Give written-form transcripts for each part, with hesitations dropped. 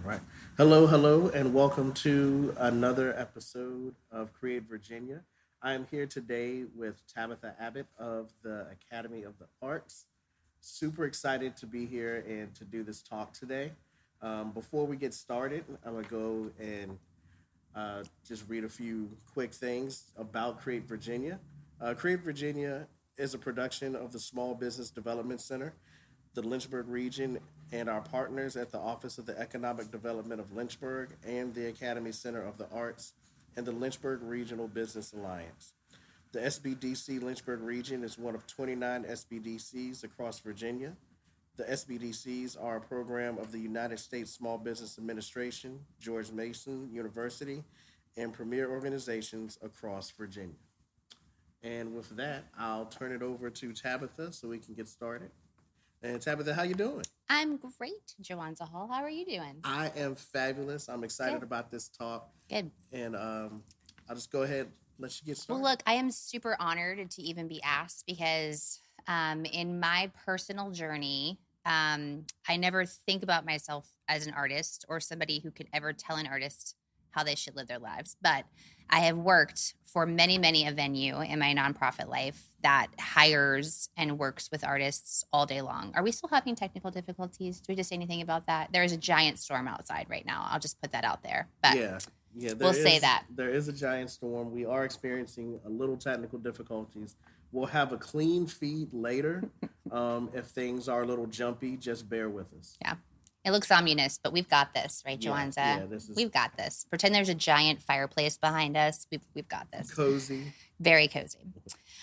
Right. Hello, and welcome to another episode of Create Virginia. I am here today with Tabitha Abbott of the Academy of the Arts. Super excited to be here and to do this talk today. Before we get started, I'm going to go and just read a few quick things about Create Virginia. Create Virginia is a production of the Small Business Development Center, the Lynchburg region, and our partners at the Office of the Economic Development of Lynchburg and the Academy Center of the Arts and the Lynchburg Regional Business Alliance. The SBDC Lynchburg region is one of 29 SBDCs across Virginia. The SBDCs are a program of the United States Small Business Administration, George Mason University, and premier organizations across Virginia. And with that, I'll turn it over to Tabitha so we can get started. And Tabitha, how you doing? I'm great, Joanne Hall. How are you doing? I am fabulous. I'm excited Good. about this talk. Good. And I'll just go ahead and let you get started. Well, look, I am super honored to even be asked because in my personal journey, I never think about myself as an artist or somebody who could ever tell an artist how they should live their lives. But I have worked for many a venue in my nonprofit life that hires and works with artists all day long. Are we still having technical difficulties? Do we just say anything about that? There is a giant storm outside right now. I'll just put that out there. But yeah. We'll say that. There is a giant storm. We are experiencing a little technical difficulties. We'll have a clean feed later. If things are a little jumpy, just bear with us. Yeah. It looks ominous, but we've got this, right, Joanza? We've got this. Pretend there's a giant fireplace behind us. We've got this. Cozy. Very cozy.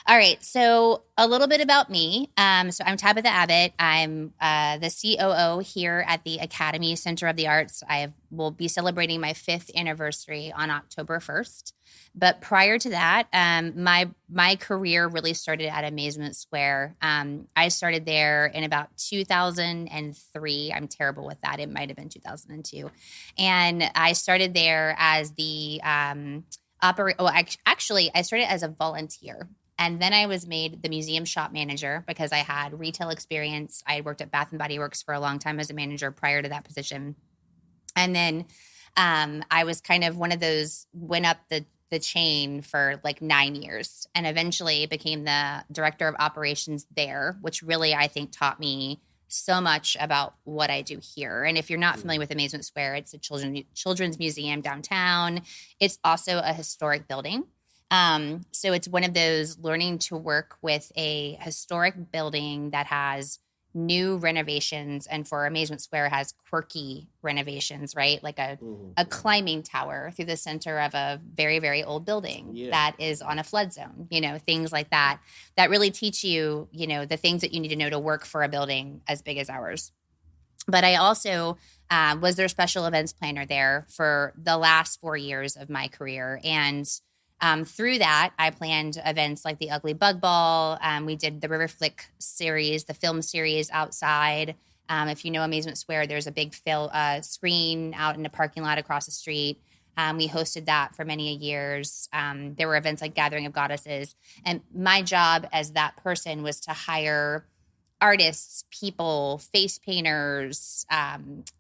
All right. So a little bit about me. So I'm Tabitha Abbott. I'm the COO here at the Academy Center of the Arts. Will be celebrating my 5th anniversary on October 1st. But prior to that, my career really started at Amazement Square. I started there in about 2003. I'm terrible with that. It might have been 2002. And I started there as the actually, I started as a volunteer. And then I was made the museum shop manager because I had retail experience. I had worked at Bath & Body Works for a long time as a manager prior to that position. And then I was kind of one of those, went up the chain for like 9 years and eventually became the director of operations there, which really, I think, taught me so much about what I do here. And if you're not familiar with Amazement Square, it's a children's museum downtown. It's also a historic building. So it's one of those learning to work with a historic building that has new renovations, and for Amazement Square has quirky renovations, right? Like a climbing tower through the center of a very old building that is on a flood zone, things like that really teach you, the things that you need to know to work for a building as big as ours. But I also was their special events planner there for the last 4 years of my career. And through that, I planned events like the Ugly Bug Ball. We did the River Flick series, the film series outside. If you know Amazement Square, there's a big screen out in the parking lot across the street. We hosted that for many years. There were events like Gathering of Goddesses. And my job as that person was to hire artists, people, face painters,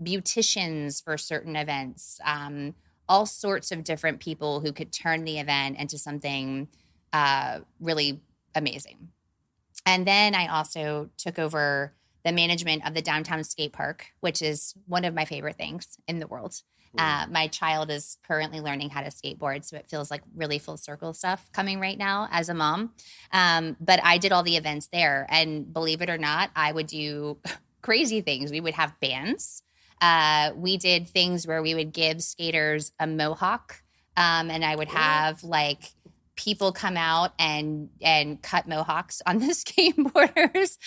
beauticians for certain events, all sorts of different people who could turn the event into something really amazing. And then I also took over the management of the downtown skate park, which is one of my favorite things in the world. My child is currently learning how to skateboard, so it feels like really full circle stuff coming right now as a mom. But I did all the events there, and believe it or not, I would do crazy things. We would have bands. We did things where we would give skaters a mohawk, and I would have like people come out and cut mohawks on the skateboarders.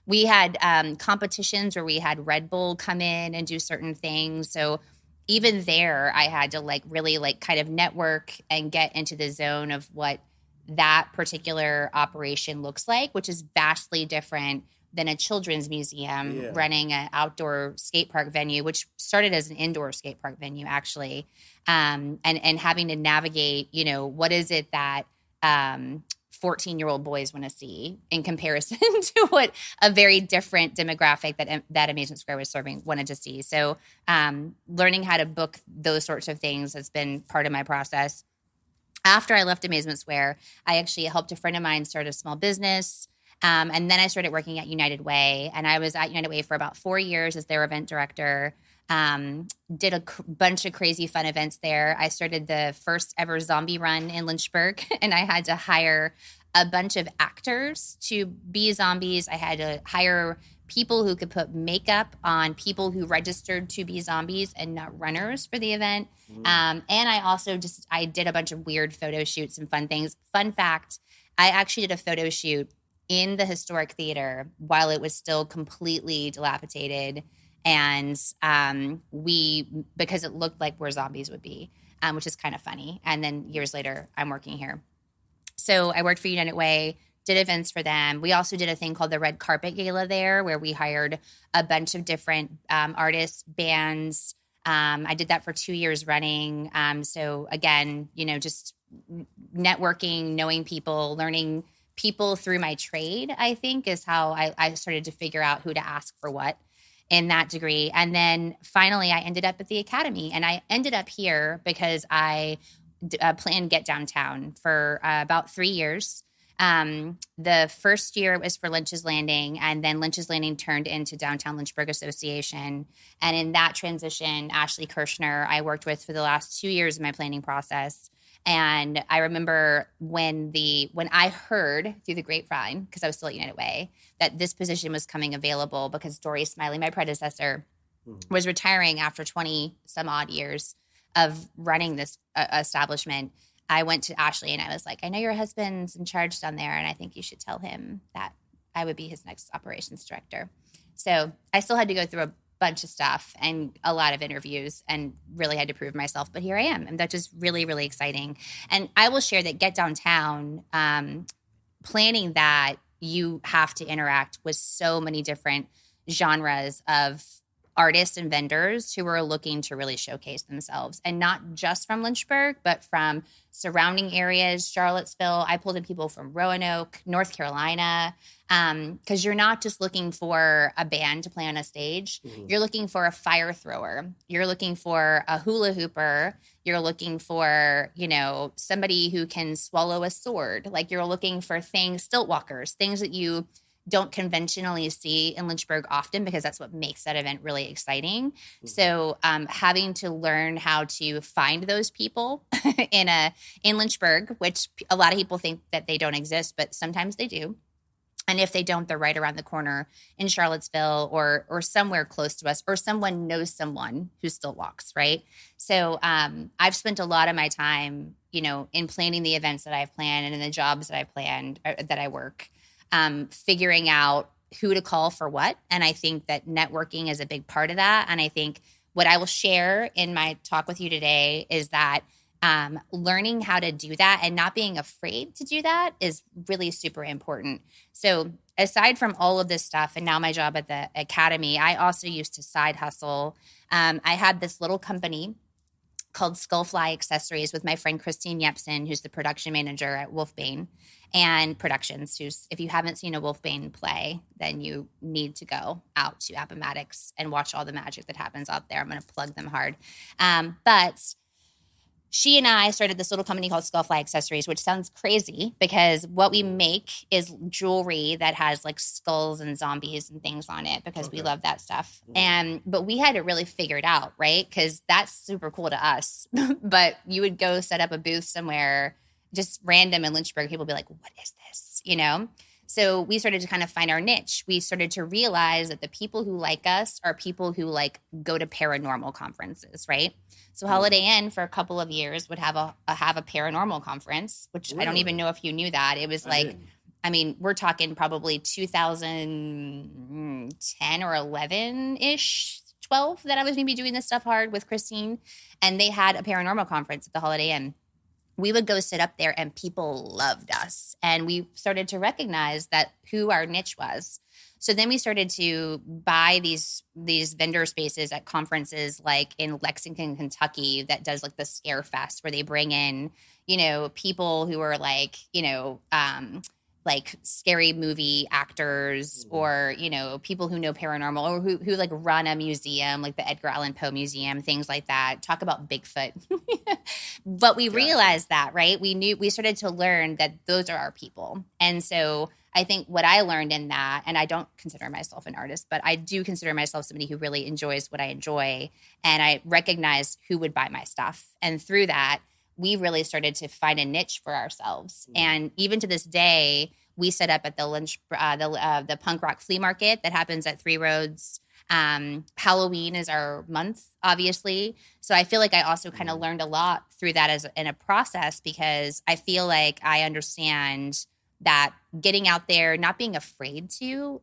We had competitions where we had Red Bull come in and do certain things. So even there, I had to like really like kind of network and get into the zone of what that particular operation looks like, which is vastly different than a children's museum running an outdoor skate park venue, which started as an indoor skate park venue, actually, and having to navigate, what is it that 14-year-old boys want to see in comparison to what a very different demographic that Amazement Square was serving wanted to see. So learning how to book those sorts of things has been part of my process. After I left Amazement Square, I actually helped a friend of mine start a small business. And then I started working at United Way. And I was at United Way for about 4 years as their event director. Did a bunch of crazy fun events there. I started the first ever zombie run in Lynchburg, and I had to hire a bunch of actors to be zombies. I had to hire people who could put makeup on people who registered to be zombies and not runners for the event. And I also I did a bunch of weird photo shoots and fun things. Fun fact, I actually did a photo shoot in the historic theater while it was still completely dilapidated. And because it looked like where zombies would be, which is kind of funny. And then years later, I'm working here. So I worked for United Way, did events for them. We also did a thing called the Red Carpet Gala there, where we hired a bunch of different artists, bands. I did that for 2 years running. So again, just networking, knowing people, learning people through my trade, I think, is how I started to figure out who to ask for what in that degree. And then finally, I ended up at the Academy. And I ended up here because I planned Get Downtown for about 3 years. The first year was for Lynch's Landing, and then Lynch's Landing turned into Downtown Lynchburg Association. And in that transition, Ashley Kirshner, I worked with for the last 2 years of my planning process. And I remember when I heard through the grapevine, because I was still at United Way, that this position was coming available because Dory Smiley, my predecessor, was retiring after 20 some odd years of running this establishment. I went to Ashley and I was like, I know your husband's in charge down there, and I think you should tell him that I would be his next operations director. So I still had to go through a bunch of stuff and a lot of interviews and really had to prove myself. But here I am. And that's just really, really exciting. And I will share that Get Downtown, planning that, you have to interact with so many different genres of artists and vendors who are looking to really showcase themselves, and not just from Lynchburg, but from surrounding areas, Charlottesville. I pulled in people from Roanoke, North Carolina, because you're not just looking for a band to play on a stage. You're looking for a fire thrower. You're looking for a hula hooper. You're looking for, somebody who can swallow a sword. Like, you're looking for stilt walkers, things that you don't conventionally see in Lynchburg often, because that's what makes that event really exciting. So having to learn how to find those people in Lynchburg, which a lot of people think that they don't exist, but sometimes they do. And if they don't, they're right around the corner in Charlottesville or somewhere close to us, or someone knows someone who still walks, right? So I've spent a lot of my time, in planning the events that I've planned and in the jobs that I planned, that I work, figuring out who to call for what. And I think that networking is a big part of that. And I think what I will share in my talk with you today is that learning how to do that and not being afraid to do that is really super important. So aside from all of this stuff, and now my job at the Academy, I also used to side hustle. I had this little company called Skullfly Accessories with my friend Christine Yepsen, who's the production manager at Wolfbane and Productions. If you haven't seen a Wolfbane play, then you need to go out to Appomattox and watch all the magic that happens out there. I'm going to plug them hard. But she and I started this little company called Skullfly Accessories, which sounds crazy because what we make is jewelry that has like skulls and zombies and things on it, because we love that stuff. But we had to really figure it out, right? Because that's super cool to us. But you would go set up a booth somewhere, just random in Lynchburg, people would be like, what is this? So we started to kind of find our niche. We started to realize that the people who like us are people who like go to paranormal conferences, right? So Holiday Inn for a couple of years would have a paranormal conference, which really? I don't even know if you knew that. It was we're talking probably 2010 or 11-ish, 12 that I was maybe doing this stuff hard with Christine. And they had a paranormal conference at the Holiday Inn. we would go sit up there and people loved us. And we started to recognize that who our niche was. So then we started to buy these vendor spaces at conferences like in Lexington, Kentucky, that does like the Scare Fest, where they bring in, people who are like, like scary movie actors, or, people who know paranormal, or who like run a museum, like the Edgar Allan Poe Museum, things like that. Talk about Bigfoot. But we realized that, right? We started to learn that those are our people. And so I think what I learned in that, and I don't consider myself an artist, but I do consider myself somebody who really enjoys what I enjoy. And I recognize who would buy my stuff. And through that, we really started to find a niche for ourselves. And even to this day, we set up at the punk rock flea market that happens at Three Roads. Halloween is our month, obviously. So I feel like I also kind of learned a lot through that in a process, because I feel like I understand that getting out there, not being afraid to.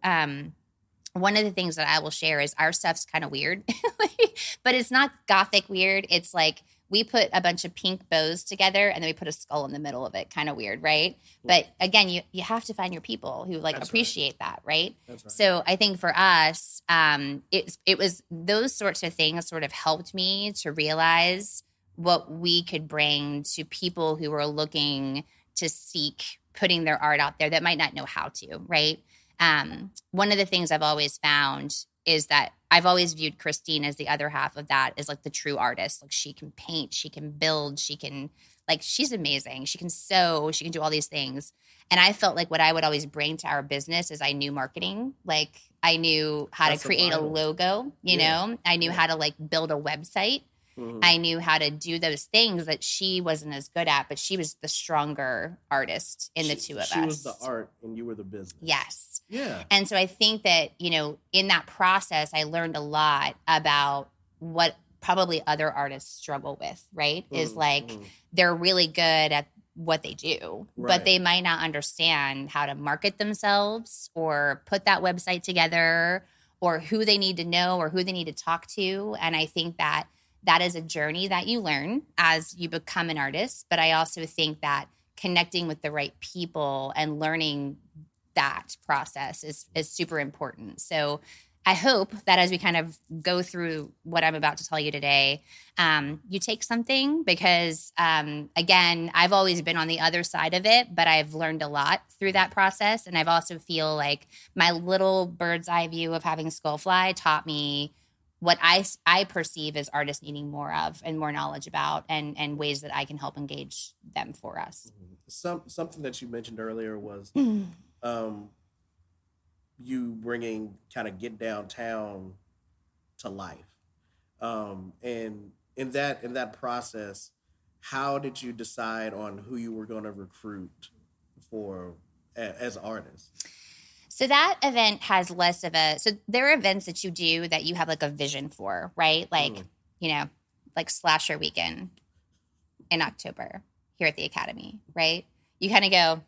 One of the things that I will share is our stuff's kind of weird, but it's not gothic weird. It's like we put a bunch of pink bows together and then we put a skull in the middle of it. Kind of weird, right? But again, you have to find your people who like appreciate that, right? That's right. So I think for us, it was those sorts of things sort of helped me to realize what we could bring to people who were looking to seek putting their art out there that might not know how to, right? One of the things I've always found is that I've always viewed Christine as the other half of that, as like the true artist. Like she can paint, she can build, she's amazing. She can sew, she can do all these things. And I felt like what I would always bring to our business is I knew marketing. Like I knew how to create a logo, you know, I knew how to like build a website. I knew how to do those things that she wasn't as good at, but she was the stronger artist in the two of us. She was the art and you were the business. Yes. Yeah. And so I think that, in that process, I learned a lot about what probably other artists struggle with, right? Is like they're really good at what they do, but they might not understand how to market themselves or put that website together, or who they need to know or who they need to talk to. And I think that is a journey that you learn as you become an artist. But I also think that connecting with the right people and learning that process is super important. So I hope that as we kind of go through what I'm about to tell you today, you take something, because, again, I've always been on the other side of it, but I've learned a lot through that process. And I've also feel like my little bird's eye view of having Skullfly taught me what I perceive as artists needing more of and more knowledge about, and ways that I can help engage them for us. Something that you mentioned earlier was you bringing kind of Get Downtown to life. And in that process, how did you decide on who you were going to recruit for as artists? So that event has less of so there are events that you do that you have like a vision for, right? Like, like Slasher Weekend in October here at the Academy, right? You kind of go,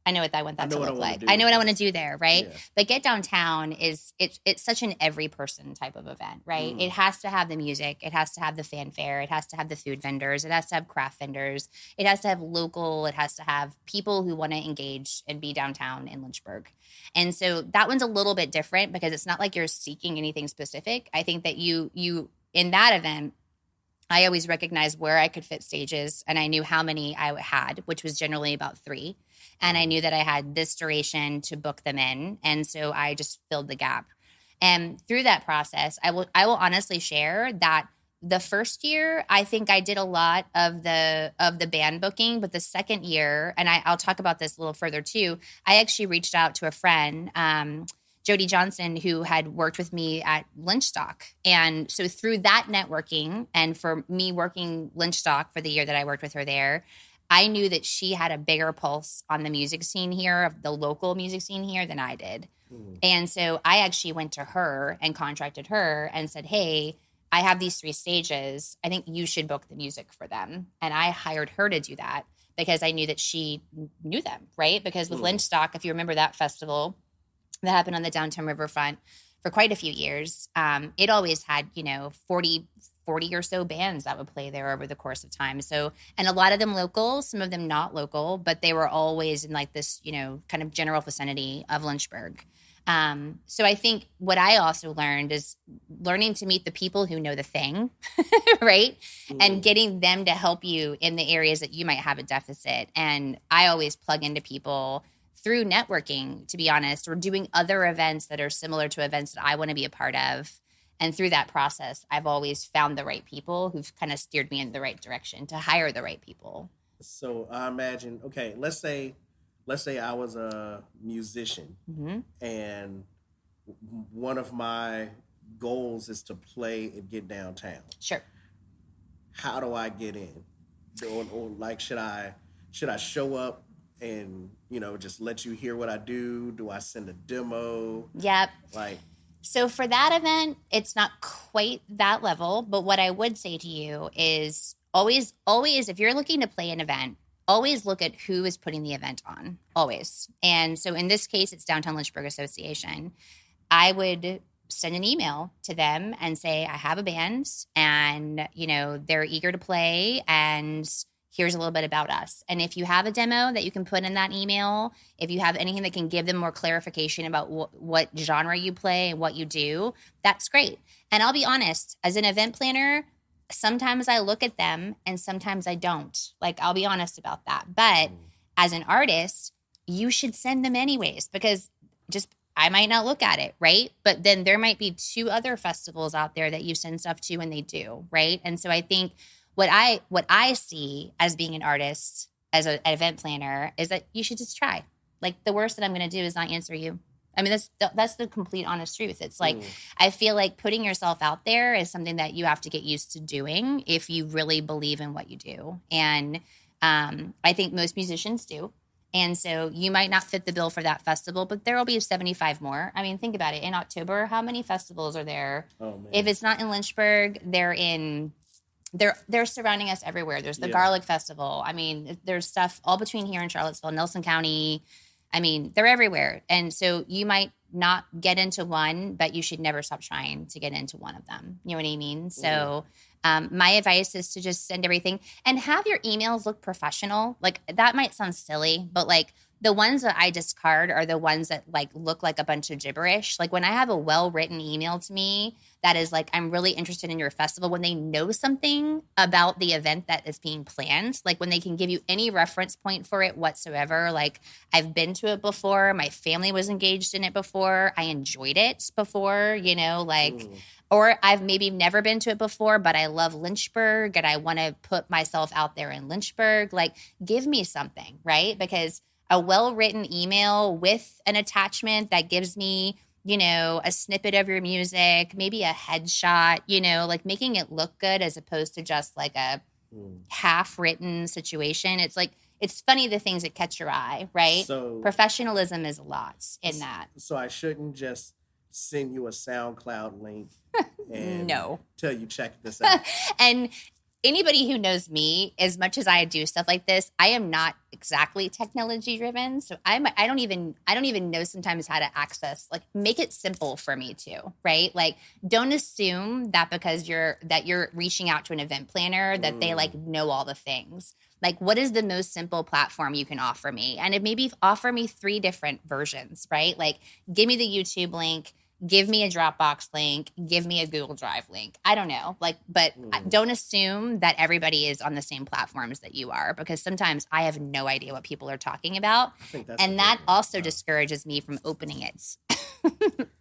I know what I want that to look like. I know what I want to do there, right? Yeah. But Get Downtown it's such an every person type of event, right? It has to have the music. It has to have the fanfare. It has to have the food vendors. It has to have craft vendors. It has to have local. It has to have people who want to engage and be downtown in Lynchburg. And so that one's a little bit different, because it's not like you're seeking anything specific. I think that you in that event, I always recognized where I could fit stages, and I knew how many I had, which was generally about 3. And I knew that I had this duration to book them in. And so I just filled the gap. And through that process, I will honestly share that the first year, I think I did a lot of the band booking, but the second year, and I'll talk about this a little further too, I actually reached out to a friend, Jody Johnson, who had worked with me at Lynchstock. And so through that networking, and for me working Lynchstock for the year that I worked with her there, I knew that she had a bigger pulse on the music scene here, of the local music scene here, than I did. And so I actually went to her and contracted her and said, hey, I have these 3 stages. I think you should book the music for them. And I hired her to do that because I knew that she knew them, right? Because with Lynchstock, if you remember that festival that happened on the downtown riverfront for quite a few years, it always had, 40, 40 or so bands that would play there over the course of time. So, and a lot of them local, some of them not local, but they were always in like this, kind of general vicinity of Lynchburg. So I think what I also learned is learning to meet the people who know the thing, right? And getting them to help you in the areas that you might have a deficit. And I always plug into people through networking, to be honest, or doing other events that are similar to events that I want to be a part of. And through that process, I've always found the right people who've kind of steered me in the right direction to hire the right people. So I imagine, okay, let's say I was a musician and one of my goals is to play and get downtown. Sure. How do I get in? Or like, should I show up and, just let you hear what I do? Do I send a demo? Yep. So for that event, it's not quite that level. But what I would say to you is always, if you're looking to play an event, always look at who is putting the event on, always. And so in this case, it's Downtown Lynchburg Association. I would send an email to them and say, I have a band and, they're eager to play and here's a little bit about us. And if you have a demo that you can put in that email, if you have anything that can give them more clarification about what genre you play and what you do, that's great. And I'll be honest, as an event planner, sometimes I look at them and sometimes I don't. I'll be honest about that. But as an artist, you should send them anyways because I might not look at it, right? But then there might be 2 other festivals out there that you send stuff to and they do, right? And so I think what I see as being an artist, as an event planner, is that you should just try. The worst that I'm going to do is not answer you. I mean, that's the complete honest truth. It's I feel like putting yourself out there is something that you have to get used to doing if you really believe in what you do. And I think most musicians do. And so you might not fit the bill for that festival, but there will be 75 more. I mean, think about it. In October, how many festivals are there? Oh, man. If it's not in Lynchburg, they're surrounding us everywhere. There's the Garlic Festival. I mean, there's stuff all between here in Charlottesville, Nelson County. I mean, they're everywhere. And so you might not get into one, but you should never stop trying to get into one of them. You know what I mean? So my advice is to just send everything and have your emails look professional. That might sound silly, but the ones that I discard are the ones that look like a bunch of gibberish. When I have a well-written email to me that is I'm really interested in your festival, when they know something about the event that is being planned, when they can give you any reference point for it whatsoever, I've been to it before, my family was engaged in it before, I enjoyed it before, or I've maybe never been to it before, but I love Lynchburg and I want to put myself out there in Lynchburg. Give me something, right? Because a well-written email with an attachment that gives me, a snippet of your music, maybe a headshot, making it look good as opposed to just a half-written situation. It's funny the things that catch your eye, right? So professionalism is a lot in that. So I shouldn't just send you a SoundCloud link and tell you check this out. And anybody who knows me, as much as I do stuff like this, I am not exactly technology driven. So I don't even know sometimes how to access, make it simple for me too, right? Don't assume that because you're reaching out to an event planner that they know all the things. What is the most simple platform you can offer me? And it maybe offer me 3 different versions, right? Give me the YouTube link, give me a Dropbox link, give me a Google Drive link. I don't know. But don't assume that everybody is on the same platforms that you are, because sometimes I have no idea what people are talking about. And that also discourages me from opening it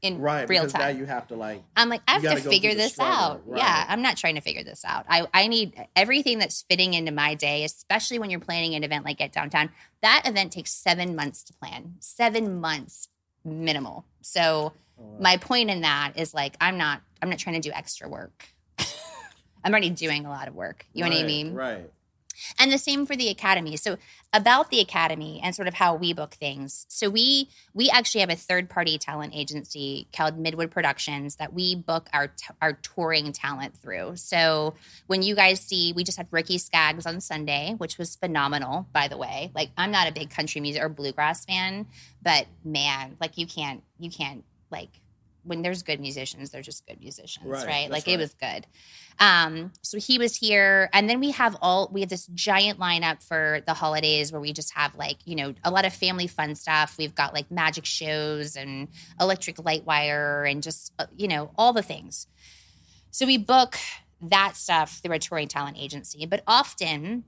in real time. Now you have to I have to figure this out. Right. Yeah, I'm not trying to figure this out. I need everything that's fitting into my day, especially when you're planning an event like Get Downtown. That event takes 7 months to plan. 7 months minimal. So my point in that is I'm not trying to do extra work. I'm already doing a lot of work. You know what I mean? Right. And the same for the Academy. So about the Academy and sort of how we book things. So we actually have a third-party talent agency called Midwood Productions that we book our touring talent through. So when you guys see, we just had Ricky Skaggs on Sunday, which was phenomenal, by the way. I'm not a big country music or bluegrass fan, but man, you can't when there's good musicians, they're just good musicians, Right, right? that's Like it right. was good. So he was here, and then we have this giant lineup for the holidays where we just have like, you know, a lot of family fun stuff. We've got like magic shows and electric light wire and just, you know, all the things. So we book that stuff through a touring talent agency, but often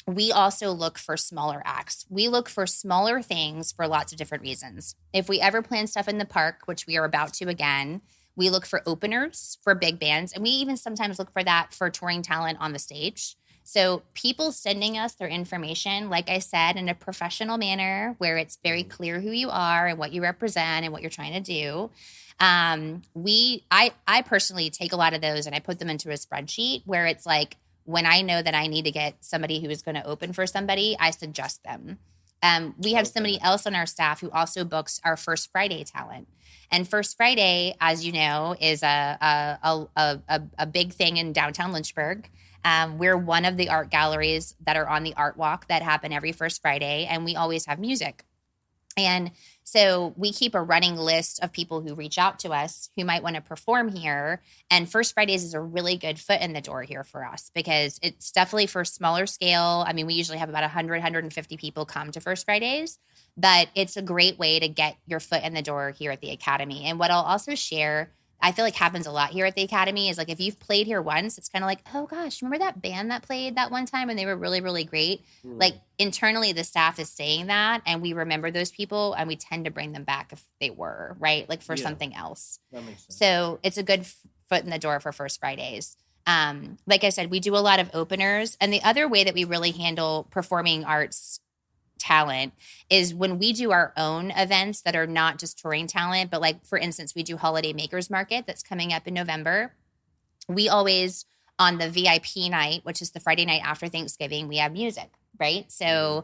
we also look for smaller acts. We look for smaller things for lots of different reasons. If we ever plan stuff in the park, which we are about to again, we look for openers for big bands. And we even sometimes look for that for touring talent on the stage. So people sending us their information, like I said, in a professional manner where it's very clear who you are and what you represent and what you're trying to do. I personally take a lot of those and I put them into a spreadsheet where it's like, when I know that I need to get somebody who is going to open for somebody, I suggest them. We have somebody else on our staff who also books our First Friday talent. And First Friday, as you know, is a big thing in downtown Lynchburg. We're one of the art galleries that are on the art walk that happen every First Friday, and we always have music. And so we keep a running list of people who reach out to us who might want to perform here. And First Fridays is a really good foot in the door here for us because it's definitely for smaller scale. I mean, we usually have about 100, 150 people come to First Fridays, but it's a great way to get your foot in the door here at the Academy. And what I'll also share, I feel like happens a lot here at the Academy is like if you've played here once, it's kind of like, oh gosh, remember that band that played that one time and they were really, really great? Like internally the staff is saying that and we remember those people and we tend to bring them back if they were, right? Like for something else. That makes sense. So it's a good foot in the door for First Fridays. Like I said, we do a lot of openers. And the other way that we really handle performing arts talent is when we do our own events that are not just touring talent, but like, for instance, we do Holiday Makers Market that's coming up in November. We always, on the VIP night, which is the Friday night after Thanksgiving, we have music, right? So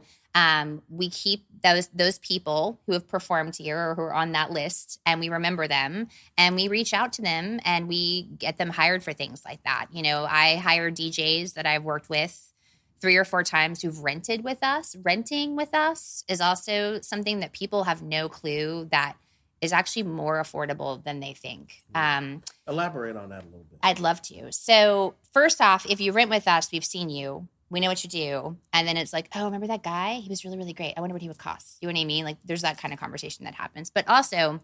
we keep those people who have performed here or who are on that list and we remember them and we reach out to them and we get them hired for things like that. You know, I hire DJs that I've worked with 3 or 4 times who've rented with us. Renting with us is also something that people have no clue that is actually more affordable than they think. Elaborate on that a little bit. I'd love to. So first off, if you rent with us, we've seen you. We know what you do. And then it's like, oh, remember that guy? He was really, really great. I wonder what he would cost. You know what I mean? Like there's that kind of conversation that happens. But also,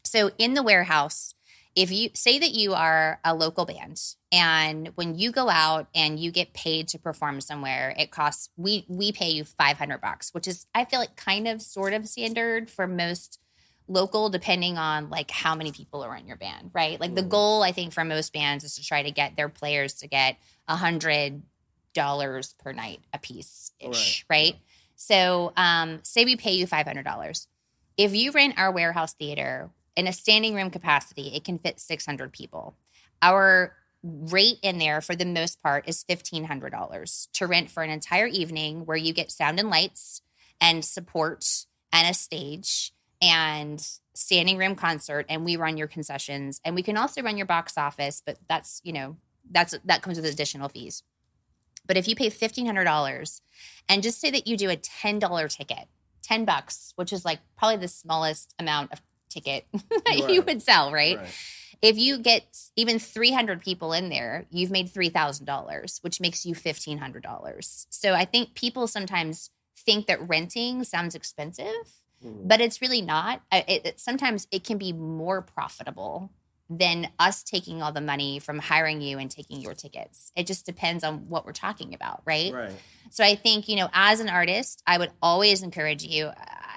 so in the warehouse, if you say that you are a local band and when you go out and you get paid to perform somewhere, it costs, we pay you $500, which is, I feel like kind of sort of standard for most local, depending on like how many people are in your band, right? Like the goal, I think, for most bands is to try to get their players to get $100 per night a piece ish, right? So say we pay you $500. If you rent our warehouse theater in a standing room capacity, it can fit 600 people. Our rate in there for the most part is $1,500 to rent for an entire evening where you get sound and lights and support and a stage and standing room concert, and we run your concessions, and we can also run your box office, but that's, you know, that comes with additional fees. But if you pay $1,500 and just say that you do a $10 ticket, $10, which is like probably the smallest amount of ticket that you would sell, right? If you get even 300 people in there, you've made $3,000, which makes you $1,500. So I think people sometimes think that renting sounds expensive, but it's really not. Sometimes it can be more profitable than us taking all the money from hiring you and taking your tickets. It just depends on what we're talking about, right? So I think, you know, as an artist, I would always encourage you.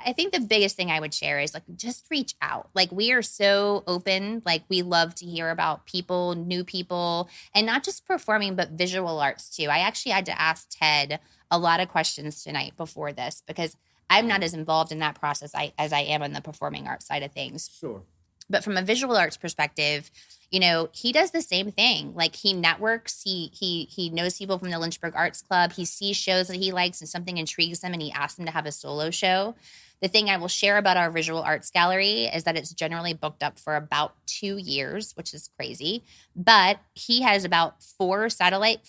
I think the biggest thing I would share is like, just reach out. Like we are so open. Like we love to hear about people, new people, and not just performing, but visual arts too. I actually had to ask Ted a lot of questions tonight before this because I'm not as involved in that process as I am on the performing arts side of things. Sure. But from a visual arts perspective, you know, he does the same thing. Like he networks, he knows people from the Lynchburg Arts Club. He sees shows that he likes and something intrigues him and he asks them to have a solo show. The thing I will share about our visual arts gallery is that it's generally booked up for about 2 years, which is crazy. But he has about 4 satellite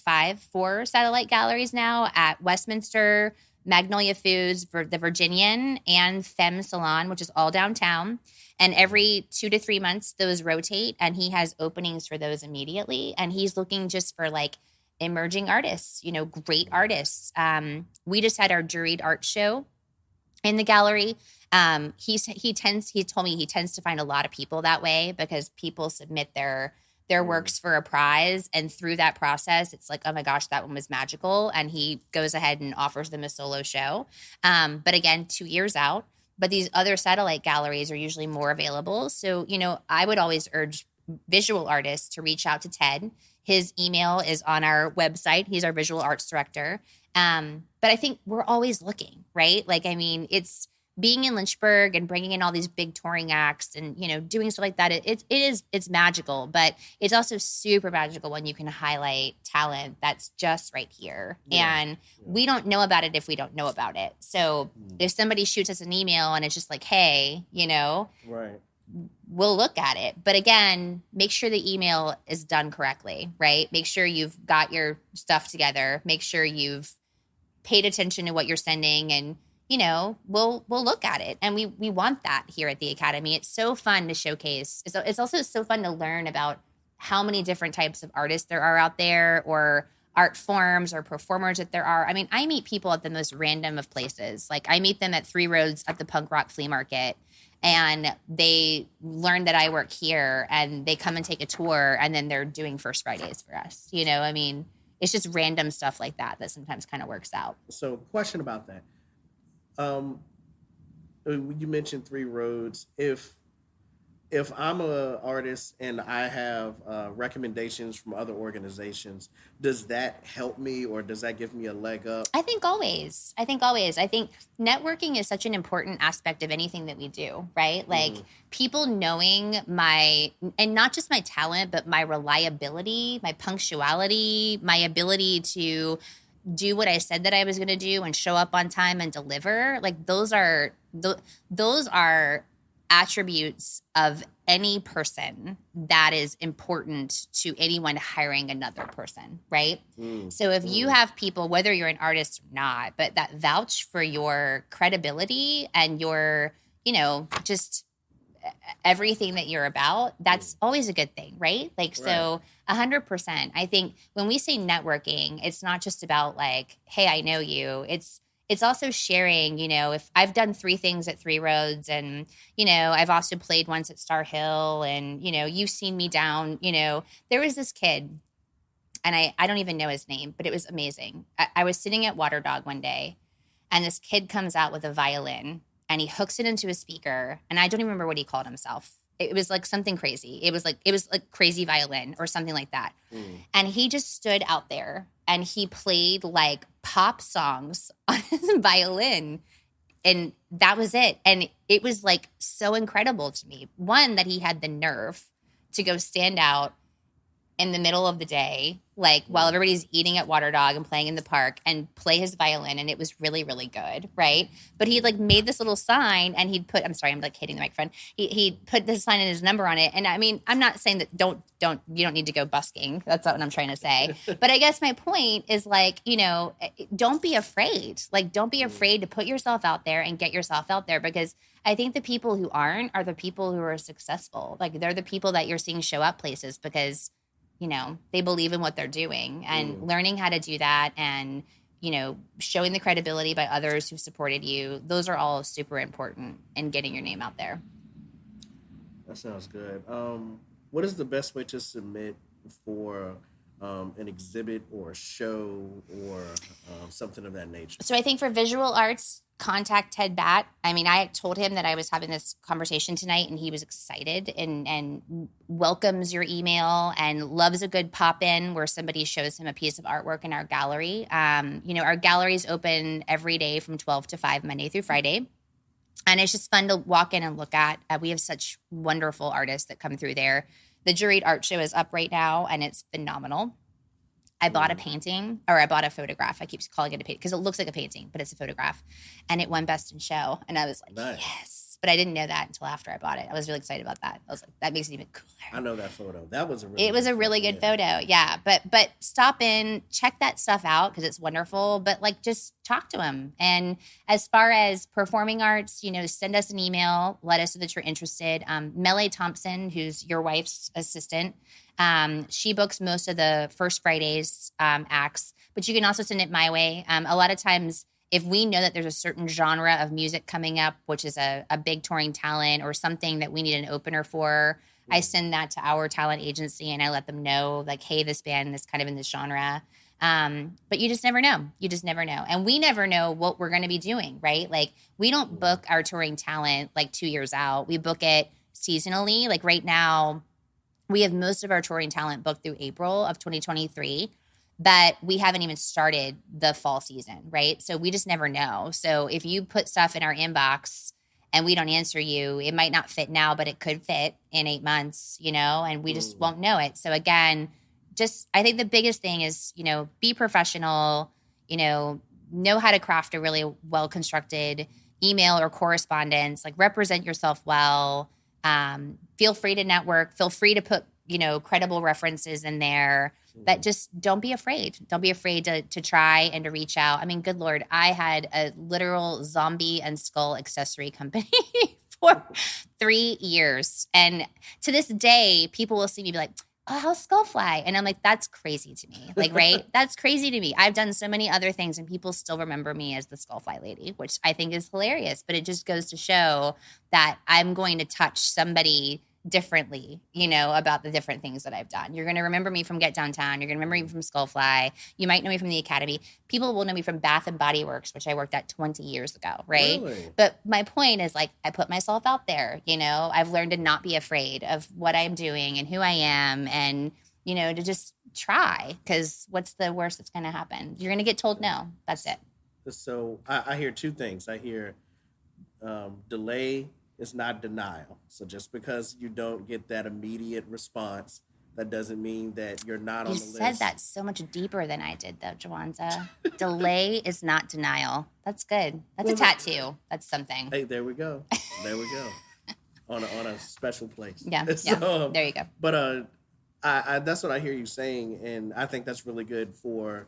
galleries now at Westminster, Magnolia Foods, the Virginian, and Femme Salon, which is all downtown. And every 2 to 3 months, those rotate, and he has openings for those immediately. And he's looking just for like emerging artists, great artists. We just had our juried art show in the gallery. He told me he tends to find a lot of people that way because people submit their works for a prize. And through that process, it's like, oh my gosh, that one was magical. And he goes ahead and offers them a solo show. But again, 2 years out. But these other satellite galleries are usually more available. So, I would always urge visual artists to reach out to Ted. His email is on our website. He's our visual arts director. But I think we're always looking, right? It's being in Lynchburg and bringing in all these big touring acts and, doing stuff like that. It's magical, but it's also super magical when you can highlight talent that's just right here. Yeah. And we don't know about it if we don't know about it. So if somebody shoots us an email and it's just like, hey, right, we'll look at it. But again, make sure the email is done correctly, right? Make sure you've got your stuff together. Make sure you've paid attention to what you're sending, and we'll look at it. And we want that here at the Academy. It's so fun to showcase. It's also so fun to learn about how many different types of artists there are out there, or art forms or performers that there are. I meet people at the most random of places. Like I meet them at Three Roads at the punk rock flea market, and they learn that I work here, and they come and take a tour, and then they're doing First Fridays for us. It's just random stuff like that sometimes kind of works out. So question about that. You mentioned Three Roads. If I'm an artist and I have recommendations from other organizations, does that help me, or does that give me a leg up? I think always. I think networking is such an important aspect of anything that we do, right? Like people knowing and not just my talent, but my reliability, my punctuality, my ability to do what I said that I was going to do and show up on time and deliver. Like those are attributes of any person that is important to anyone hiring another person, right? So if you have people, whether you're an artist or not, but that vouch for your credibility and your, just everything that you're about, that's always a good thing, right? So 100%. I think when we say networking, it's not just about like, hey, I know you. It's also sharing, if I've done 3 things at Three Roads, and, I've also played once at Star Hill, and, you've seen me down, there was this kid, and I don't even know his name, but it was amazing. I was sitting at Water Dog one day, and this kid comes out with a violin, and he hooks it into a speaker, and I don't even remember what he called himself. It was like something crazy. It was like crazy violin or something like that. And he just stood out there and he played like pop songs on his violin. And that was it. And it was like so incredible to me. One, that he had the nerve to go stand out in the middle of the day, like while everybody's eating at Water Dog and playing in the park, and play his violin. And it was really, really good. Right. But he like made this little sign, and he'd put, I'm sorry, I'm like hitting the microphone. He'd put this sign and his number on it. And I'm not saying that you don't need to go busking. That's not what I'm trying to say. But I guess my point is like, don't be afraid. Like, don't be afraid to put yourself out there and get yourself out there, because I think the people who aren't are the people who are successful. Like they're the people that you're seeing show up places because they believe in what they're doing, and learning how to do that, and, showing the credibility by others who supported you. Those are all super important in getting your name out there. That sounds good. What is the best way to submit for an exhibit or a show or something of that nature? So I think for visual arts, contact Ted Batt. I told him that I was having this conversation tonight, and he was excited and welcomes your email and loves a good pop-in where somebody shows him a piece of artwork in our gallery. Our gallery is open every day from 12 to 5, Monday through Friday. And it's just fun to walk in and look at. We have such wonderful artists that come through there. The juried art show is up right now, and it's phenomenal. I bought a painting, or I bought a photograph. I keep calling it a painting because it looks like a painting, but it's a photograph. And it won Best in Show. And I was like, nice. months, but I didn't know that until after I bought it. I was really excited about that. I was like, that makes it even cooler. I know that photo. That was It was a really good photo. Yeah. But stop in, check that stuff out because it's wonderful. But like just talk to them. And as far as performing arts, send us an email. Let us know that you're interested. Mele Thompson, who's your wife's assistant, she books most of the First Fridays acts, but you can also send it my way. A lot of times, if we know that there's a certain genre of music coming up, which is a big touring talent or something that we need an opener for, I send that to our talent agency and I let them know, like, hey, this band is kind of in this genre. But you just never know. You just never know. And we never know what we're going to be doing, right? Like, we don't book our touring talent like 2 years out. We book it seasonally. Like right now, we have most of our touring talent booked through April of 2023. But we haven't even started the fall season, right? So we just never know. So if you put stuff in our inbox and we don't answer you, it might not fit now, but it could fit in 8 months, and we just won't know it. So again, I think the biggest thing is, be professional, know how to craft a really well-constructed email or correspondence, like represent yourself well, feel free to network, feel free to put, credible references in there. But just don't be afraid. Don't be afraid to try and to reach out. I mean, good Lord, I had a literal zombie and skull accessory company for 3 years. And to this day, people will see me be like, oh, how's Skullfly? And I'm like, that's crazy to me. Like, right? That's crazy to me. I've done so many other things and people still remember me as the Skullfly lady, which I think is hilarious. But it just goes to show that I'm going to touch somebody differently, about the different things that I've done. You're going to remember me from Get Downtown. You're going to remember me from Skullfly. You might know me from the Academy. People will know me from Bath and Body Works, which I worked at 20 years ago, right? Really? But my point is, like, I put myself out there, I've learned to not be afraid of what I'm doing and who I am and, to just try, because what's the worst that's going to happen? You're going to get told no. That's it. So I hear two things. I hear delay is not denial. So just because you don't get that immediate response, that doesn't mean that you're not on the list. You said that so much deeper than I did, though, Jawanza. Delay is not denial. That's good. That's a tattoo. That's something. Hey, there we go. There we go. on a special place. Yeah, So, there you go. But I that's what I hear you saying, and I think that's really good for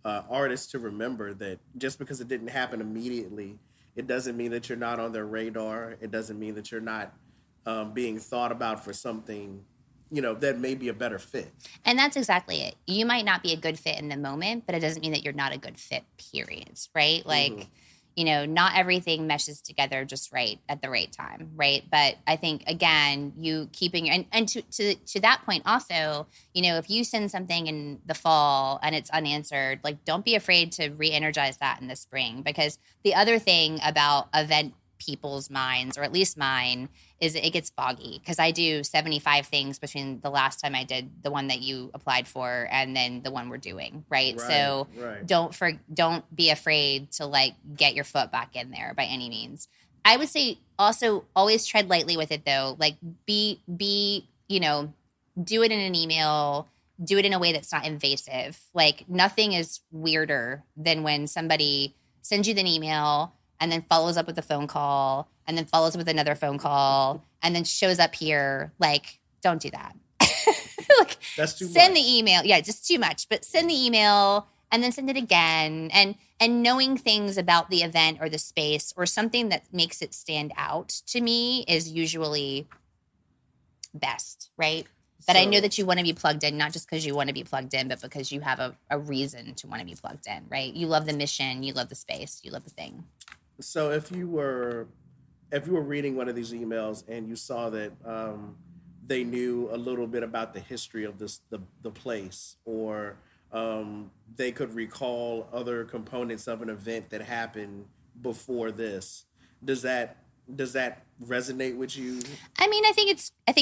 artists to remember that just because it didn't happen immediately, it doesn't mean that you're not on their radar. It doesn't mean that you're not being thought about for something, that may be a better fit. And that's exactly it. You might not be a good fit in the moment, but it doesn't mean that you're not a good fit, period. Right? Like, not everything meshes together just right at the right time, right? But I think, again, you keeping and to that point also, if you send something in the fall and it's unanswered, like, don't be afraid to re-energize that in the spring. Because the other thing about event people's minds, or at least mine, is it gets foggy, because I do 75 things between the last time I did the one that you applied for and then the one we're doing, right? So don't be afraid to, like, get your foot back in there by any means. I would say also always tread lightly with it, though. Like, do it in an email, do it in a way that's not invasive. Like, nothing is weirder than when somebody sends you an email and then follows up with a phone call, and then follows up with another phone call, and then shows up here. Like, don't do that. Like, that's too much. Send the email. Yeah, just too much. But send the email and then send it again. And knowing things about the event or the space or something that makes it stand out to me is usually best, right? But I know that you want to be plugged in, not just because you want to be plugged in, but because you have a reason to want to be plugged in, right? You love the mission, you love the space, you love the thing. So if you were reading one of these emails and you saw that they knew a little bit about the history of the place, or they could recall other components of an event that happened before this, does that resonate with you? I mean, I think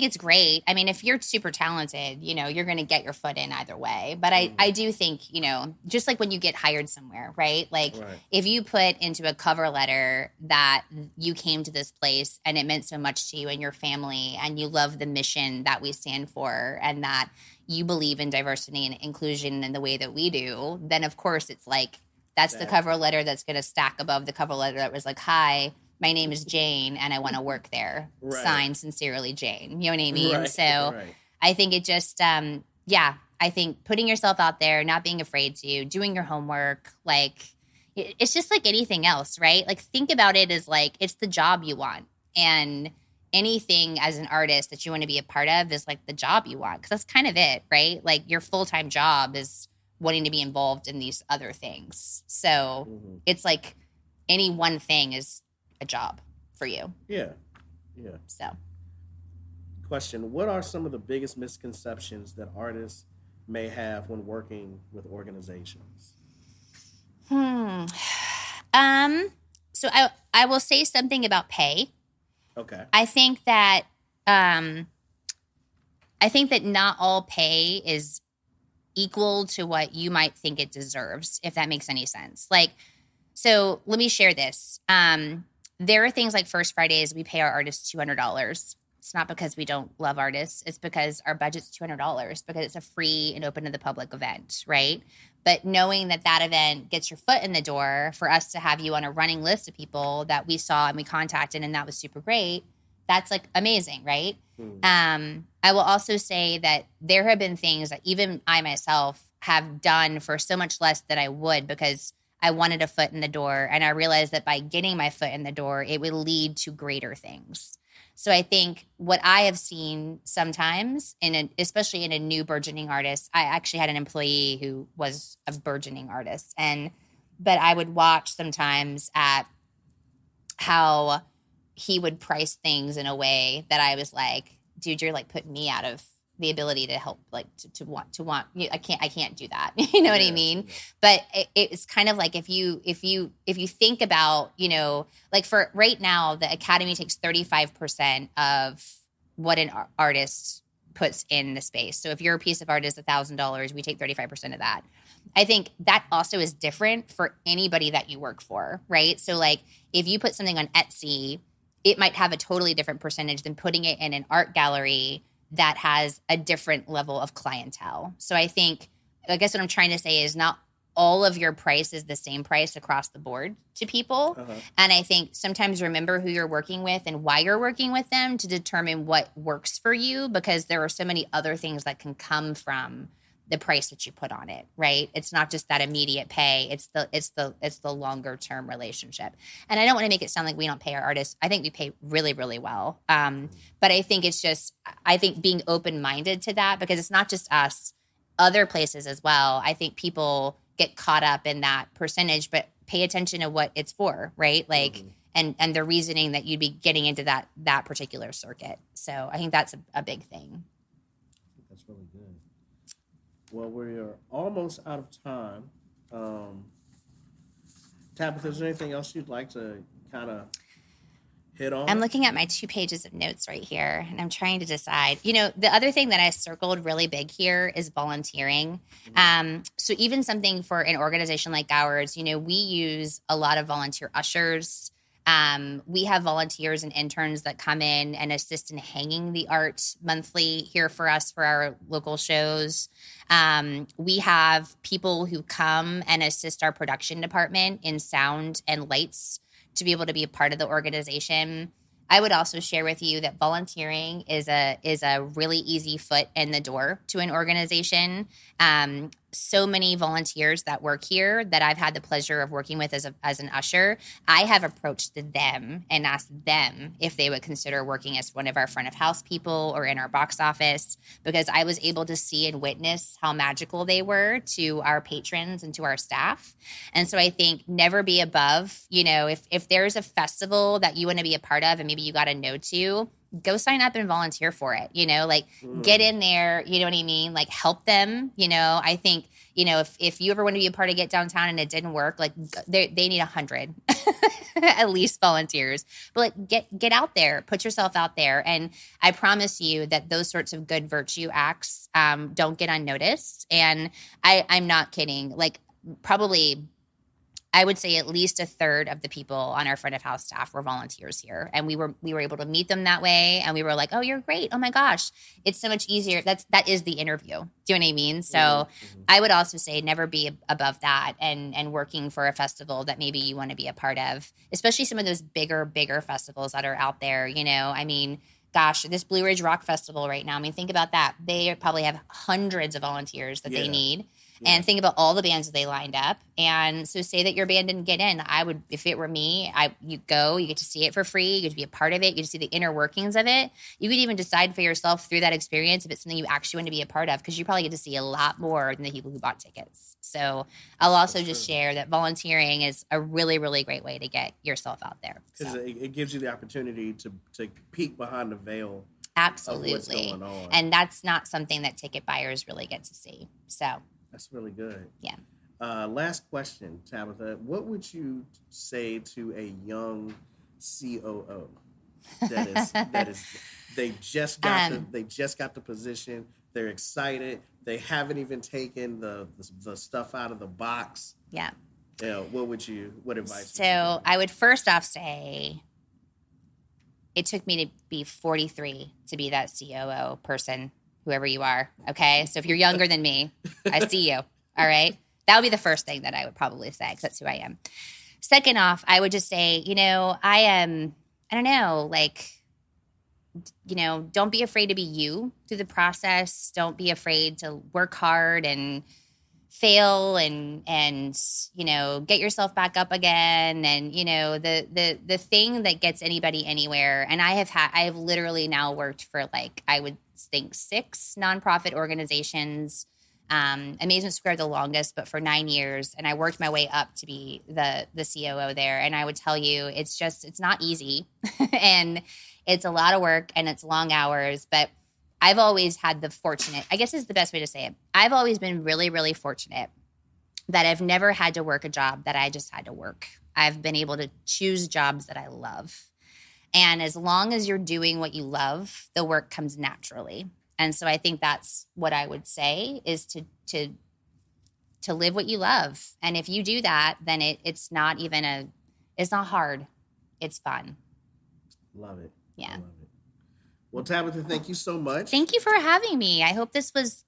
it's great. I mean, if you're super talented, you're going to get your foot in either way. But I do think, just like when you get hired somewhere, right? Like, if you put into a cover letter that you came to this place and it meant so much to you and your family, and you love the mission that we stand for, and that you believe in diversity and inclusion in the way that we do, then of course it's like, that's the cover letter that's going to stack above the cover letter that was like, hi, my name is Jane and I want to work there. Right. Signed, sincerely, Jane. You know what I mean? Right. So Right. I think it just, I think putting yourself out there, not being afraid to, doing your homework, like it's just like anything else, right? Like think about it as like it's the job you want. And anything as an artist that you want to be a part of is like the job you want. Because that's kind of it, right? Like your full-time job is wanting to be involved in these other things. So it's like any one thing is a job for you. Yeah. Yeah. So Question: what are some of the biggest misconceptions that artists may have when working with organizations? So I will say something about pay. Okay. I think that not all pay is equal to what you might think it deserves, if that makes any sense. Like, so let me share this. There are things like First Fridays, we pay our artists $200. It's not because we don't love artists. It's because our budget's $200 because it's a free and open to the public event, right? But knowing that that event gets your foot in the door for us to have you on a running list of people that we saw and we contacted and that was super great, that's like amazing, right? I will also say that there have been things that even I myself have done for so much less than I would because I wanted a foot in the door. And I realized that by getting my foot in the door, it would lead to greater things. So I think what I have seen sometimes, especially in a new burgeoning artist, I actually had an employee who was a burgeoning artist, but I would watch sometimes at how he would price things in a way that I was like, dude, you're like putting me out of the ability to help, like to want. I can't do that. You know what I mean? Yeah. But it's kind of like if you think about, like for right now, the Academy takes 35% of what an artist puts in the space. So if your piece of art is $1,000, we take 35% of that. I think that also is different for anybody that you work for, right? So like if you put something on Etsy, it might have a totally different percentage than putting it in an art gallery that has a different level of clientele. So I guess what I'm trying to say is not all of your price is the same price across the board to people. And I think sometimes remember who you're working with and why you're working with them to determine what works for you, because there are so many other things that can come from the price that you put on it, right? It's not just that immediate pay. It's the longer term relationship. And I don't want to make it sound like we don't pay our artists. I think we pay really, really well. But I think it's just, being open-minded to that, because it's not just us, other places as well. I think people get caught up in that percentage, but pay attention to what it's for, right? Like, and the reasoning that you'd be getting into that particular circuit. So I think that's a big thing. That's really good. Well, we're almost out of time. Tabitha, is there anything else you'd like to kind of hit on? I'm looking at my 2 pages of notes right here, and I'm trying to decide. The other thing that I circled really big here is volunteering. So even something for an organization like ours, we use a lot of volunteer ushers. We have volunteers and interns that come in and assist in hanging the art monthly here for us for our local shows. We have people who come and assist our production department in sound and lights to be able to be a part of the organization. I would also share with you that volunteering is a really easy foot in the door to an organization. So many volunteers that work here that I've had the pleasure of working with as an usher, I have approached them and asked them if they would consider working as one of our front of house people or in our box office, because I was able to see and witness how magical they were to our patrons and to our staff. And so I think never be above, if there's a festival that you want to be a part of and maybe you got a no to, go sign up and volunteer for it, get in there, you know what I mean? Like help them, I think, if you ever want to be a part of Get Downtown and it didn't work, like they need 100 at least volunteers, but like get out there, put yourself out there. And I promise you that those sorts of good virtue acts don't get unnoticed. And I'm not kidding. Like probably I would say at least a third of the people on our front of house staff were volunteers here. And we were able to meet them that way. And we were like, oh, you're great. Oh my gosh. It's so much easier. That is the interview. Do you know what I mean? So I would also say never be above that and working for a festival that maybe you want to be a part of, especially some of those bigger festivals that are out there. You know, I mean, gosh, this Blue Ridge Rock Festival right now. I mean, think about that. They probably have hundreds of volunteers that they need. And think about all the bands that they lined up. And so say that your band didn't get in. I would, if it were me, you get to see it for free. You get to be a part of it. You get to see the inner workings of it. You could even decide for yourself through that experience if it's something you actually want to be a part of, because you probably get to see a lot more than the people who bought tickets. So I'll also just share that volunteering is a really, really great way to get yourself out there. Because it gives you the opportunity to peek behind the veil. Absolutely. Of what's going on. And that's not something that ticket buyers really get to see. So that's really good. Yeah. Last question, Tabitha. What would you say to a young COO that is they just got the position, they're excited, they haven't even taken the stuff out of the box? Yeah. You know, what advice? So I would first off say it took me to be 43 to be that COO person, whoever you are. Okay. So if you're younger than me, I see you. All right. That would be the first thing that I would probably say, because that's who I am. Second off, I would just say, you know, I don't know, like, you know, don't be afraid to be you through the process. Don't be afraid to work hard and fail and you know, get yourself back up again. And you know, the thing that gets anybody anywhere, and I have literally now worked for, like, I would think 6 nonprofit organizations, Amazement Square the longest, but for 9 years, and I worked my way up to be the COO there. And I would tell you, it's not easy and it's a lot of work and it's long hours, but I've always had the fortunate, I guess is the best way to say it. I've always been really, really fortunate that I've never had to work a job that I just had to work. I've been able to choose jobs that I love. And as long as you're doing what you love, the work comes naturally. And so I think that's what I would say, is to live what you love. And if you do that, then it's not hard. It's fun. Love it. Yeah. I love it. Well, Tabitha, thank you so much. Thank you for having me. I hope this was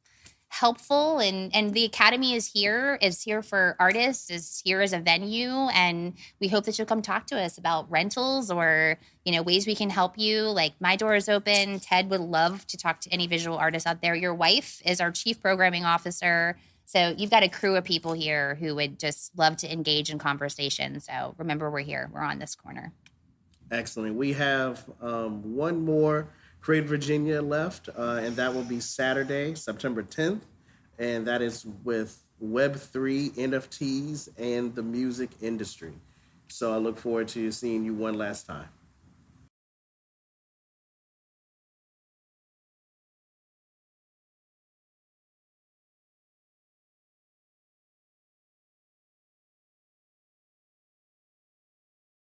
helpful, and the Academy is here for artists, is here as a venue, and we hope that you'll come talk to us about rentals or, you know, ways we can help you. Like, my door is open. Ted would love to talk to any visual artists out there. Your wife is our chief programming officer, so you've got a crew of people here who would just love to engage in conversation. So remember, we're here. We're on this corner. Excellent. We have one more Create Virginia left, and that will be Saturday, September 10th, and that is with Web3, NFTs, and the music industry. So I look forward to seeing you one last time.